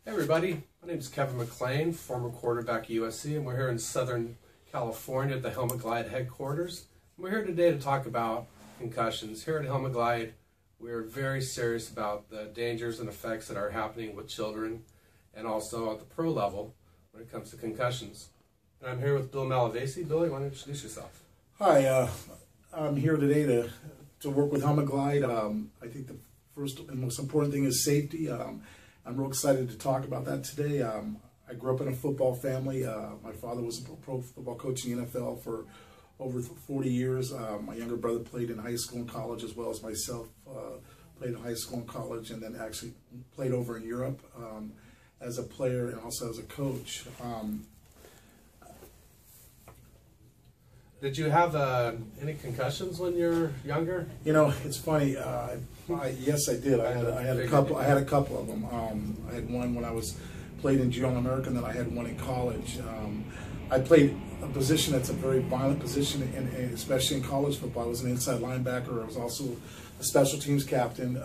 Hey everybody, my name is Kevin McLean, former quarterback at USC, and we're here in Southern California at the Helmet Glide headquarters. We're here today to talk about concussions. Here at Helmet Glide, we're very serious about the dangers and effects that are happening with children and also at the pro level when it comes to concussions. And I'm here with Bill Malavasi. Billy, why don't you introduce yourself? Hi, I'm here today to work with Helmet Glide. I think the first and most important thing is safety. I'm real excited to talk about that today. I grew up in a football family. My father was a pro football coach in the NFL for over 40 years. My younger brother played in high school and college as well as myself. Played in high school and college, and then actually played over in Europe as a player and also as a coach. Did you have any concussions when you were younger? You know, it's funny. Yes, I did. I had a couple. I had a couple of them. I had one when I played in Junior American, then I had one in college. I played a position that's a very violent position, and especially in college football. I was an inside linebacker. I was also a special teams captain,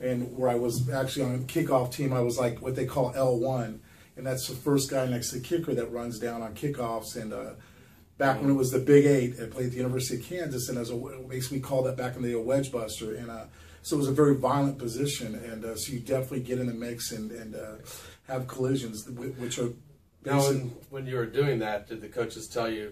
and where I was actually on a kickoff team, I was like what they call L1, and that's the first guy next to the kicker that runs down on kickoffs. And back when it was the Big Eight, I played at the University of Kansas, and as we called that back in the day a wedge buster. And so it was a very violent position, and so you definitely get in the mix and have collisions, which are. Now, when you were doing that, did the coaches tell you,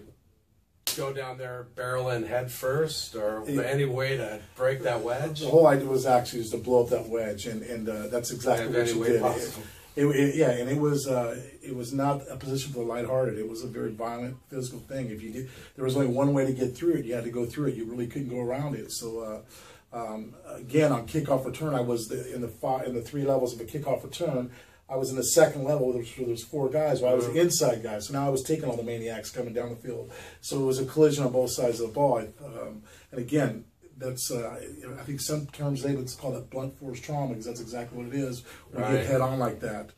go down there, barrel in head first, or any way to break that wedge? The whole idea was actually just to blow up that wedge, and that's exactly what you did. Yeah, and it was not a position for the lighthearted. It was a very violent physical thing. If you did, there was only one way to get through it. You had to go through it. You really couldn't go around it. So again, on kickoff return, I was in the three levels of a kickoff return. I was in the second level. There's four guys. Where I was the inside guy. So now I was taking all the maniacs coming down the field. So it was a collision on both sides of the ball. And again, that's I think some terms they would call that blunt force trauma, because that's exactly what it is when you get head on like that.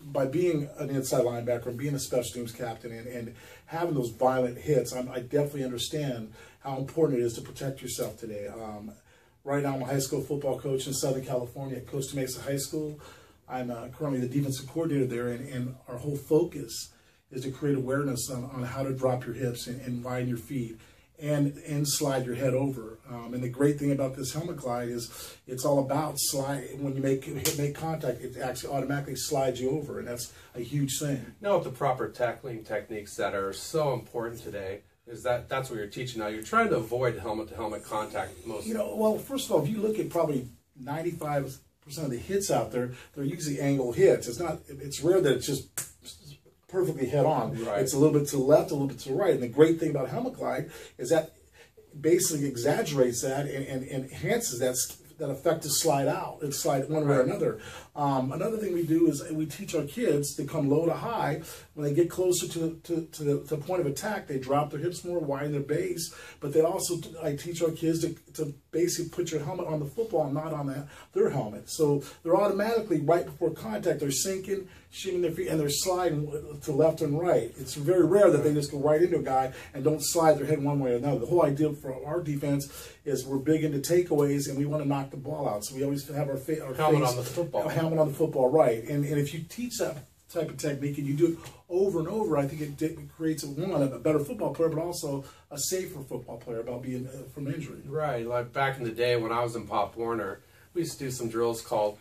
By being an inside linebacker and being a special teams captain and having those violent hits, I definitely understand how important it is to protect yourself today. Right now, I'm a high school football coach in Southern California at Costa Mesa High School. I'm currently the defensive coordinator there, and our whole focus is to create awareness on how to drop your hips and widen your feet and slide your head over. And the great thing about this Helmet Glide is it's all about slide. When you make contact, it actually automatically slides you over, and that's a huge thing. Now, with the proper tackling techniques that are so important today, is that's what you're teaching now. You're trying to avoid helmet-to-helmet contact most. Well, first of all, if you look at probably 95% of the hits out there, they're usually angle hits. It's rare that it's just perfectly head on. Right. It's a little bit to the left, a little bit to the right. And the great thing about Helmet Glide is that basically exaggerates that and enhances that effect to slide out and slide one way or another. Another thing we do is we teach our kids to come low to high. When they get closer to the point of attack, they drop their hips more, widen their base. But I teach our kids to basically put your helmet on the football and not on their helmet. So they're automatically, right before contact, they're sinking, shimmy their feet, and they're sliding to left and right. It's very rare that they just go right into a guy and don't slide their head one way or another. The whole idea for our defense is we're big into takeaways, and we want to knock the ball out. So we always have our helmet on the football. Helmet on the football, right. And if you teach that type of technique and you do it over and over, I think it creates a better football player, but also a safer football player about being from injury. Right. Like back in the day when I was in Pop Warner, we used to do some drills called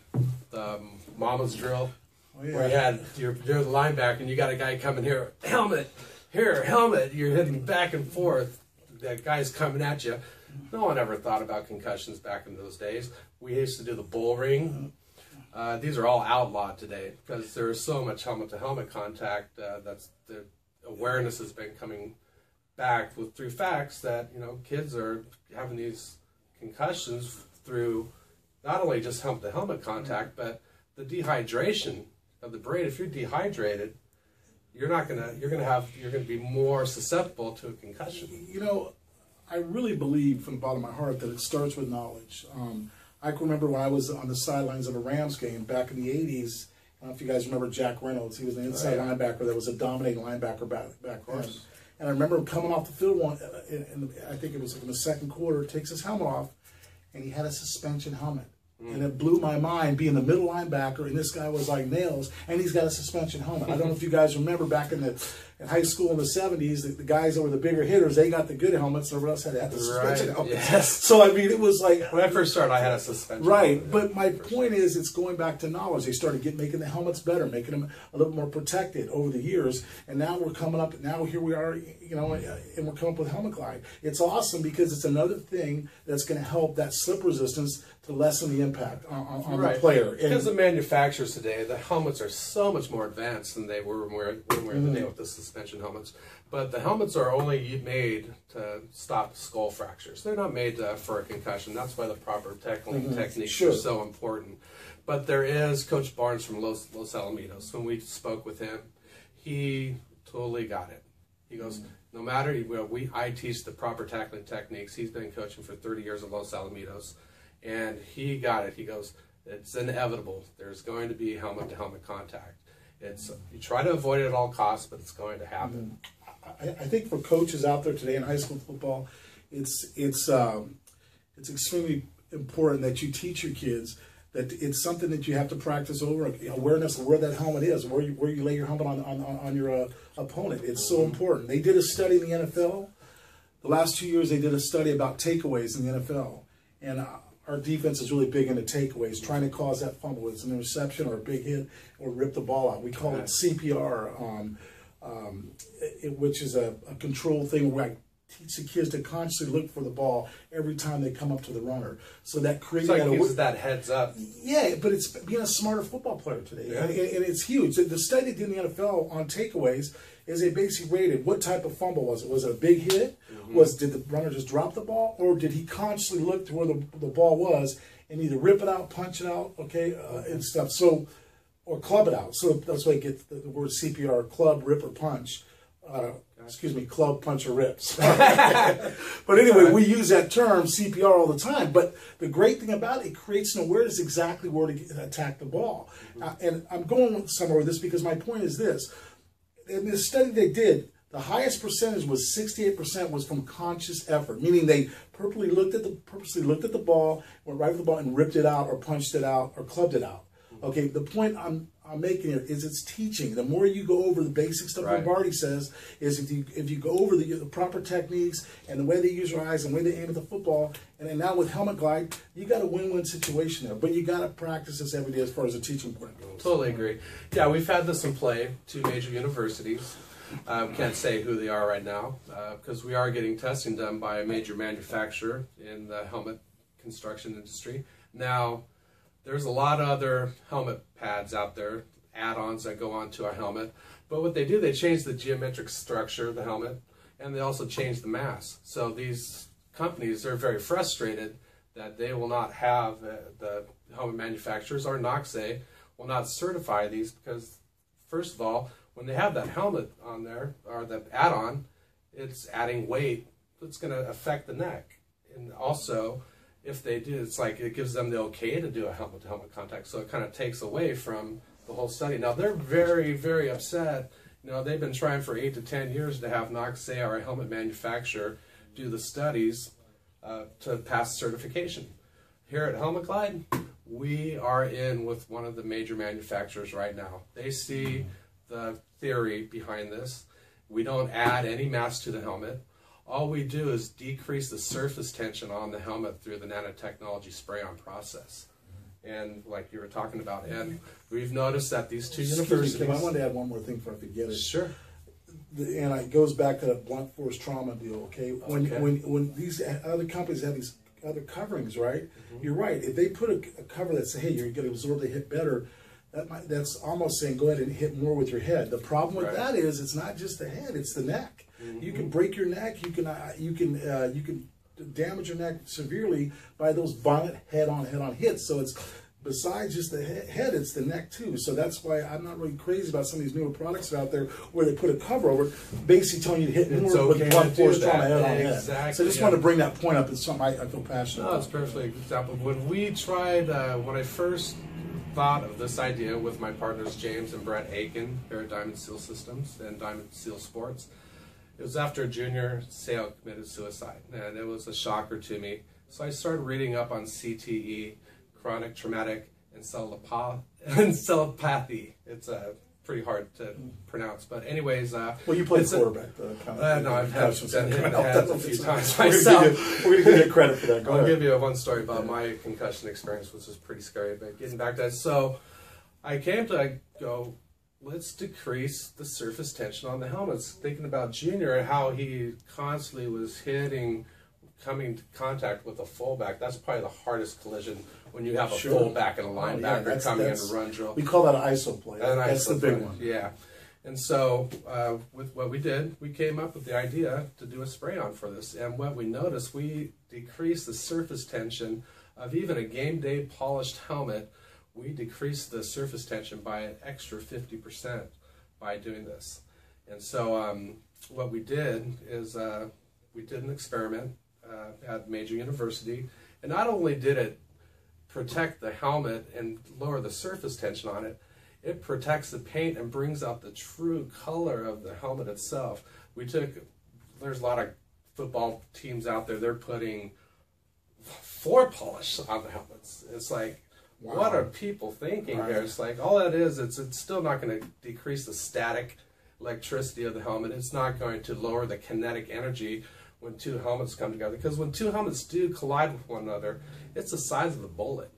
the Mama's Drill. Oh, yeah. Where you're the linebacker and you got a guy coming here, helmet, you're hitting back and forth. That guy's coming at you. No one ever thought about concussions back in those days. We used to do the bull ring. These are all outlawed today because there is so much helmet-to-helmet contact. That's the awareness has been coming back through facts that kids are having these concussions through not only just helmet-to-helmet contact, but the dehydration of the brain. If you're dehydrated, you're gonna be more susceptible to a concussion. I really believe from the bottom of my heart that it starts with knowledge. I can remember when I was on the sidelines of a Rams game back in the 80s. I don't know if you guys remember Jack Reynolds. He was an inside linebacker that was a dominating linebacker back then. And I remember him coming off the field I think it was in the second quarter, takes his helmet off, and he had a suspension helmet. And it blew my mind being the middle linebacker, and this guy was like nails, and he's got a suspension helmet. I don't know if you guys remember back in high school in the 70s, the guys that were the bigger hitters, they got the good helmets, and everyone else had the suspension helmets. Yes. So, I mean, it was like... When I first started, I had a suspension helmet. But my point is, it's going back to knowledge. They started making the helmets better, making them a little more protected over the years, and now we're coming up, now here we are, and we're coming up with Helmet Glide. It's awesome because it's another thing that's going to help that slip resistance to lessen the impact on the player. Because the manufacturers today, the helmets are so much more advanced than they were when we were today with the suspension helmets. But the helmets are only made to stop skull fractures. They're not made for a concussion. That's why the proper tackling techniques are so important. But there is Coach Barnes from Los Alamitos. When we spoke with him, he totally got it. He goes, no matter, I teach the proper tackling techniques. He's been coaching for 30 years at Los Alamitos. And he got it. He goes, it's inevitable. There's going to be helmet-to-helmet contact. You try to avoid it at all costs, but it's going to happen. I think for coaches out there today in high school football, it's extremely important that you teach your kids that it's something that you have to practice over, awareness of where that helmet is, where you lay your helmet on your opponent. It's so important. They did a study in the NFL. The last 2 years, they did a study about takeaways in the NFL. And our defense is really big into takeaways, trying to cause that fumble. Whether it's an interception or a big hit or rip the ball out. We call it CPR, which is a control thing where I teach the kids to consciously look for the ball every time they come up to the runner. So that creates that heads up. Yeah, but it's being a smarter football player today. Yeah. And it's huge. The study they did in the NFL on takeaways is they basically rated what type of fumble was it. Was it a big hit? Did the runner just drop the ball? Or did he consciously look to where the ball was and either rip it out, punch it out, and stuff. So, or club it out. So that's why you get the word CPR, club, rip, or punch. Club, punch, or rips. But anyway, we use that term, CPR, all the time. But the great thing about it creates an awareness exactly where to attack the ball. And I'm going somewhere with this because my point is this. In this study they did, the highest percentage was 68% was from conscious effort, meaning they purposely looked at the ball, went right for the ball, and ripped it out, or punched it out, or clubbed it out. Okay, the point I'm making here is it's teaching. The more you go over the basic stuff Lombardi says, is if you go over the proper techniques and the way they use their eyes and the way they aim at the football, and then now with Helmet Glide, you got a win-win situation there. But you got to practice this every day as far as a teaching point goes. Totally agree. Yeah, we've had this in play, 2 major universities. Can't say who they are right now because we are getting testing done by a major manufacturer in the helmet construction industry. Now, there's a lot of other helmet pads out there, add-ons that go onto a helmet. But what they do, they change the geometric structure of the helmet, and they also change the mass. So these companies are very frustrated that they will not have, the helmet manufacturers or NOXA will not certify these because, first of all, when they have that helmet on there, or the add-on, it's adding weight that's going to affect the neck. And also, if they do, it's like it gives them the okay to do a helmet-to-helmet contact, so it kind of takes away from the whole study. Now, they're very, very upset. They've been trying for 8 to 10 years to have NOXA, or a helmet manufacturer, do the studies to pass certification. Here at Helmet Glide, we are in with one of the major manufacturers right now. They see the theory behind this. We don't add any mass to the helmet. All we do is decrease the surface tension on the helmet through the nanotechnology spray-on process. And like you were talking about, and we've noticed that these 2 universities... Kim, I wanted to add one more thing before I forget it. Sure. And it goes back to the blunt force trauma deal, okay? When these other companies have these other coverings, right? You're right. If they put a cover that says, hey, you're going to absorb the hit better, that's almost saying go ahead and hit more with your head. The problem with that is it's not just the head; it's the neck. You can break your neck. You can damage your neck severely by those violent head-on hits. So it's besides just the head, it's the neck too. So that's why I'm not really crazy about some of these newer products out there where they put a cover over it, basically telling you to hit more with blunt force trauma head on head. So I just wanted to bring that point up. It's something I feel passionate about. No, it's perfectly example. When we tried, when I first thought of this idea with my partners James and Brett Aiken here at Diamond Seal Systems and Diamond Seal Sports, it was after a junior SAIL committed suicide, and it was a shocker to me. So I started reading up on CTE, chronic traumatic encephalopathy. It's pretty hard to pronounce, but anyways. Well, you played quarterback. No, I've done hit heads a few times myself. We're going to give you credit for that. I'll give you one story about my concussion experience, which is pretty scary. But getting back to that, so I came to go, let's decrease the surface tension on the helmets. Thinking about Junior and how he constantly was coming into contact with a fullback. That's probably the hardest collision when you have a fullback and a linebacker coming in a run drill. We call that an ISO play. That's the big one. Yeah. And so with what we did, we came up with the idea to do a spray-on for this. And what we noticed, we decreased the surface tension of even a game day polished helmet. We decreased the surface tension by an extra 50% by doing this. And so what we did is we did an experiment at a major university, and not only did it protect the helmet and lower the surface tension on it, it protects the paint and brings out the true color of the helmet itself. There's a lot of football teams out there, they're putting floor polish on the helmets. It's like, wow, what are people thinking here? It's like, all that is, it's still not going to decrease the static electricity of the helmet. It's not going to lower the kinetic energy when two helmets come together. Because when two helmets do collide with one another, it's the size of a bullet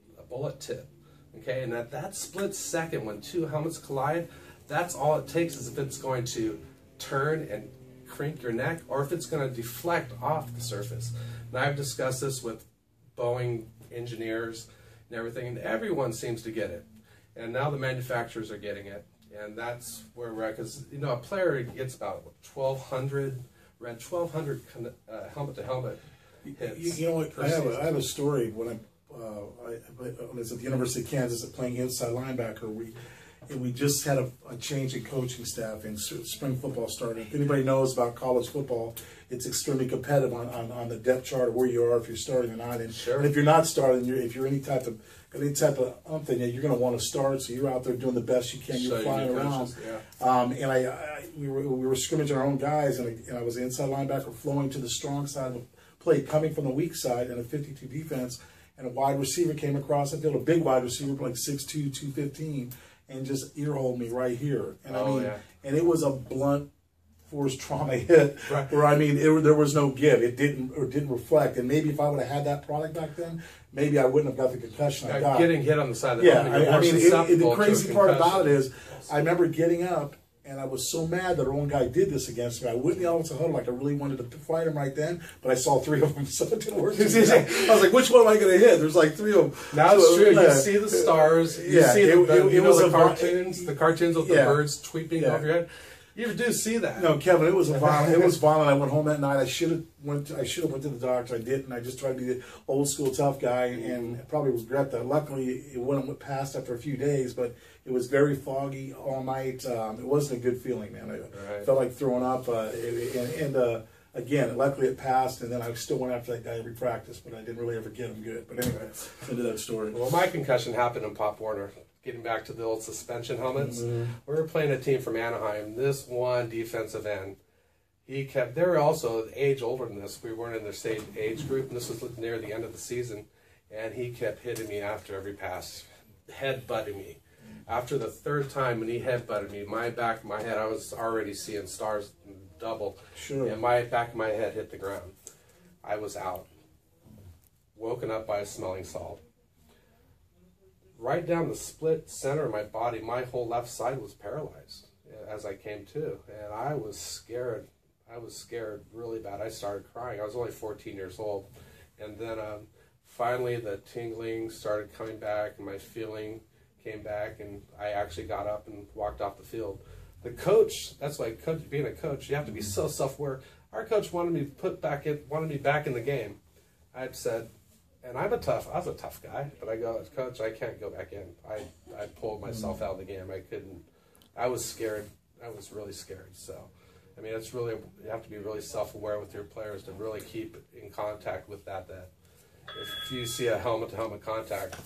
tip. Okay, and at that split second when two helmets collide, that's all it takes is if it's going to turn and crink your neck or if it's going to deflect off the surface. And I've discussed this with Boeing engineers and everything, and everyone seems to get it. And now the manufacturers are getting it, and that's where we're at. Because a player gets about 1,200 helmet to helmet hits. You know what? I have a story when I was at the University of Kansas playing inside linebacker. We just had a change in coaching staff and spring football started. If anybody knows about college football, it's extremely competitive on the depth chart of where you are if you're starting or not. And if you're not starting, if you're any type of thing, you're going to want to start. So you're out there doing the best you can. You're flying around. We were scrimmaging our own guys, and I was the inside linebacker flowing to the strong side of the play, coming from the weak side in a 52 defense. And a wide receiver came across the field, a big wide receiver, like 6'2", 215, and just earholed me right here. And and it was a blunt force trauma hit where there was no give. It didn't reflect. And maybe if I would have had that product back then, maybe I wouldn't have got the concussion I got. Getting hit on the side of the helmet. The crazy part about it is, I remember getting up. And I was so mad that our own guy did this against me. I went in the offensive huddle like I really wanted to fight him right then, but I saw three of them, so it didn't work. I was like, which one am I going to hit? There's like three of them. Now it's true. You see the stars. You see the cartoons with the birds tweeping over your head. You do see that. No, Kevin, it was violent. It was violent. I went home that night. I should have went to the doctor. I didn't. I just tried to be the old school tough guy, and probably regret that. Luckily, it went past after a few days, but it was very foggy all night. It wasn't a good feeling, man. I felt like throwing up. Again, luckily it passed, and then I still went after that guy every practice, but I didn't really ever get him good. But anyway, into that story. Well, my concussion happened in Pop Warner. Getting back to the old suspension helmets, we were playing a team from Anaheim. This one defensive end, they were also an age older than this. We weren't in their same age group, and this was near the end of the season. And he kept hitting me after every pass, head-butting me. After the third time when he head-butted me, my back of my head, I was already seeing stars double. And my back of my head hit the ground. I was out. Woken up by a smelling salt. Right down the split center of my body, my whole left side was paralyzed as I came to. And I was scared. I was scared really bad. I started crying. I was only 14 years old. And then finally the tingling started coming back and my feeling came back, and I actually got up and walked off the field. The coach, that's why being a coach, you have to be so self-aware. Our coach wanted me back in the game. I said, and I was a tough guy, but I go, Coach, I can't go back in. I pulled myself out of the game. I couldn't. I was scared. I was really scared. So, I mean, you have to be really self-aware with your players to really keep in contact with that if you see a helmet-to-helmet contact,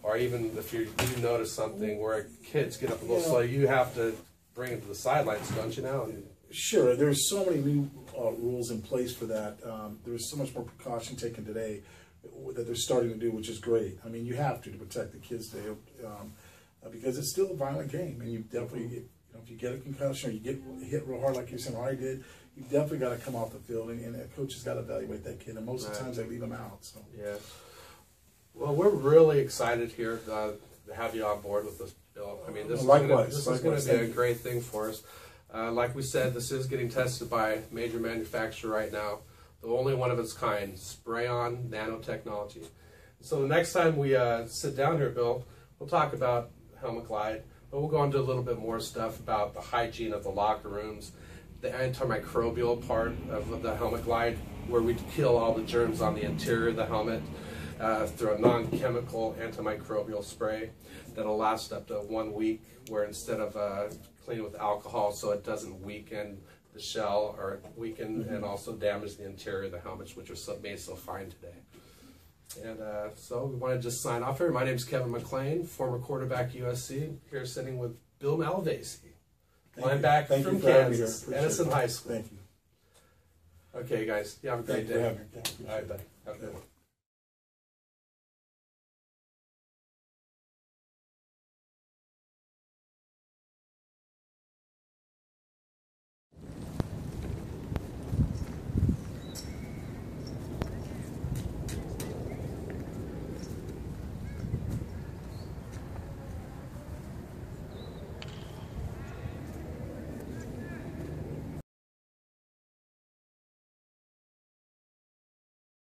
or even if you notice something where kids get up a little slow, you have to bring it to the sidelines, don't you now? Sure. There's so many new rules in place for that. There's so much more precaution taken today. that they're starting to do, which is great. I mean, you have to protect the kids there, because it's still a violent game, and you definitely get, if you get a concussion or you get hit real hard like your son already did, you definitely got to come off the field, and a coach has got to evaluate that kid, and most of the times they leave them out. So yeah. Well, we're really excited here to have you on board with this, Bill. I mean, this is going to be a great thing for us. Like we said, this is getting tested by a major manufacturer right now, the only one of its kind, spray-on nanotechnology. So the next time we sit down here, Bill, we'll talk about Helmet Glide, but we'll go into a little bit more stuff about the hygiene of the locker rooms, the antimicrobial part of the Helmet Glide, where we kill all the germs on the interior of the helmet through a non-chemical antimicrobial spray that'll last up to 1 week, where instead of cleaning with alcohol so it doesn't weaken the shell or weaken and also damage the interior of the helmets, which are made so fine today. And so we want to just sign off here. My name is Kevin McLean, former quarterback USC, here sitting with Bill Malavasi, linebacker from Kansas, Edison High School. Thank you. Okay, guys, you have a great day. All right, buddy. Have a good one.